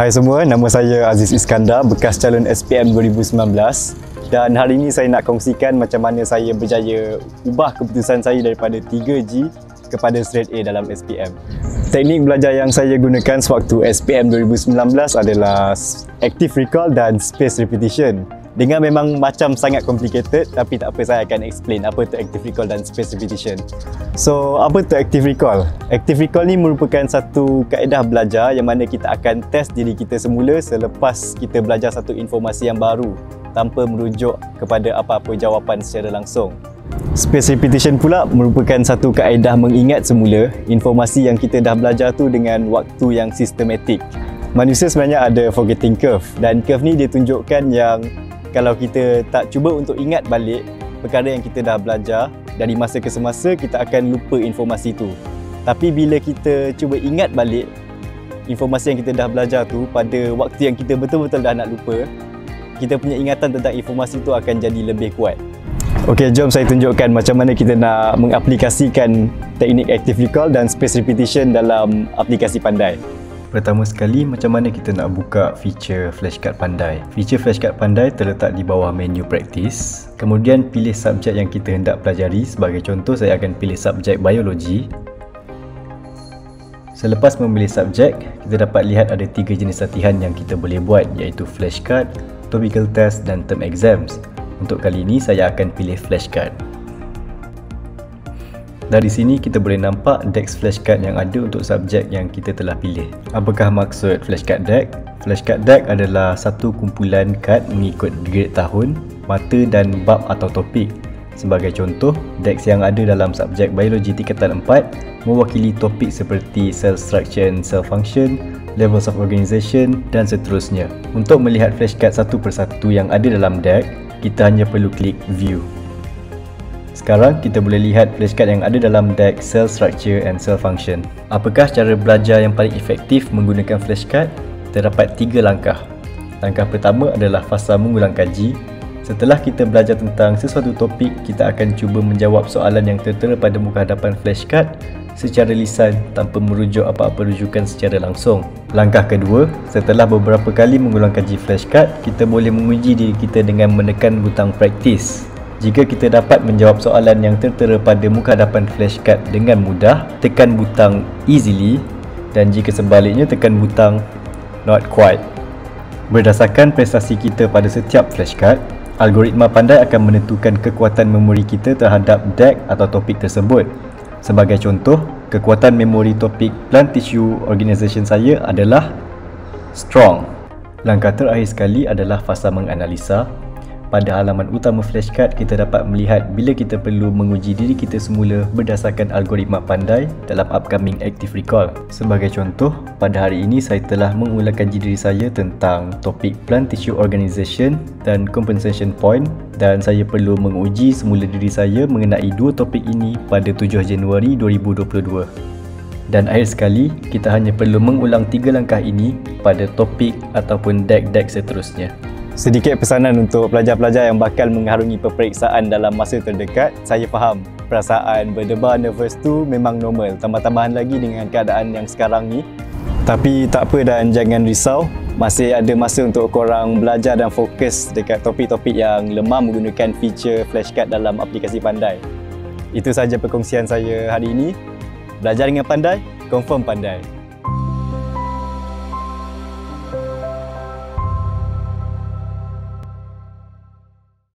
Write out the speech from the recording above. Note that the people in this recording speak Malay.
Hai semua, nama saya Aziz Iskandar, bekas calon SPM 2019, dan hari ini saya nak kongsikan macam mana saya berjaya ubah keputusan saya daripada 3G kepada straight A dalam SPM. Teknik belajar yang saya gunakan sewaktu SPM 2019 adalah active recall dan spaced repetition. Dengar memang macam sangat complicated, tapi tak apa, saya akan explain apa tu active recall dan spaced repetition. So, apa tu active recall? Active recall ni merupakan satu kaedah belajar yang mana kita akan test diri kita semula selepas kita belajar satu informasi yang baru tanpa merujuk kepada apa-apa jawapan secara langsung. Spaced repetition pula merupakan satu kaedah mengingat semula informasi yang kita dah belajar tu dengan waktu yang sistematik. Manusia sebenarnya ada forgetting curve, dan curve ni dia tunjukkan yang kalau kita tak cuba untuk ingat balik perkara yang kita dah belajar dari masa ke semasa, kita akan lupa informasi tu. Tapi bila kita cuba ingat balik informasi yang kita dah belajar tu pada waktu yang kita betul-betul dah nak lupa, kita punya ingatan tentang informasi tu akan jadi lebih kuat. Okey, jom saya tunjukkan macam mana kita nak mengaplikasikan teknik active recall dan spaced repetition dalam aplikasi Pandai. Pertama sekali, macam mana kita nak buka feature flashcard Pandai. Feature flashcard Pandai terletak di bawah menu practice. Kemudian pilih subjek yang kita hendak pelajari. Sebagai contoh, saya akan pilih subjek biologi. Selepas memilih subjek, kita dapat lihat ada 3 jenis latihan yang kita boleh buat, iaitu flashcard, topical test dan term exams. Untuk kali ini, saya akan pilih flashcard. Dari sini kita boleh nampak DEX flashcard yang ada untuk subjek yang kita telah pilih. Apakah maksud flashcard DEX? Flashcard DEX adalah satu kumpulan kad mengikut grade tahun, mata dan bab atau topik. Sebagai contoh, DEX yang ada dalam subjek biologi tingkatan 4 mewakili topik seperti cell structure and cell function, levels of organization dan seterusnya. Untuk melihat flashcard satu persatu yang ada dalam DEX, kita hanya perlu klik view. Sekarang kita boleh lihat flashcard yang ada dalam DEX cell structure and cell function. Apakah cara belajar yang paling efektif menggunakan flashcard? Terdapat 3 langkah. Langkah pertama adalah fasa mengulang kaji. Setelah kita belajar tentang sesuatu topik, kita akan cuba menjawab soalan yang tertera pada muka hadapan flashcard secara lisan tanpa merujuk apa-apa rujukan secara langsung. Langkah kedua, setelah beberapa kali mengulang kaji flashcard, kita boleh menguji diri kita dengan menekan butang practice. Jika kita dapat menjawab soalan yang tertera pada muka hadapan flashcard dengan mudah, tekan butang easily, dan jika sebaliknya, tekan butang not quite. Berdasarkan prestasi kita pada setiap flashcard, algoritma Pandai akan menentukan kekuatan memori kita terhadap DEX atau topik tersebut. Sebagai contoh, kekuatan memori topik plant tissue organization saya adalah strong. Langkah terakhir sekali adalah fasa menganalisa. Pada halaman utama flashcard, kita dapat melihat bila kita perlu menguji diri kita semula berdasarkan algoritma Pandai dalam upcoming active recall. Sebagai contoh, pada hari ini saya telah mengulang kaji diri saya tentang topik plant tissue organization dan compensation point, dan saya perlu menguji semula diri saya mengenai 2 topik ini pada 7 Januari 2022. Dan akhir sekali, kita hanya perlu mengulang 3 langkah ini pada topik ataupun DEX seterusnya. Sedikit pesanan untuk pelajar-pelajar yang bakal mengharungi peperiksaan dalam masa terdekat. Saya faham perasaan berdebar nervous tu memang normal, tambah-tambahan lagi dengan keadaan yang sekarang ni. Tapi tak apa, dan jangan risau, masih ada masa untuk korang belajar dan fokus dekat topik-topik yang lemah menggunakan feature flashcard dalam aplikasi Pandai. Itu sahaja perkongsian saya hari ini. Belajar dengan Pandai, confirm pandai.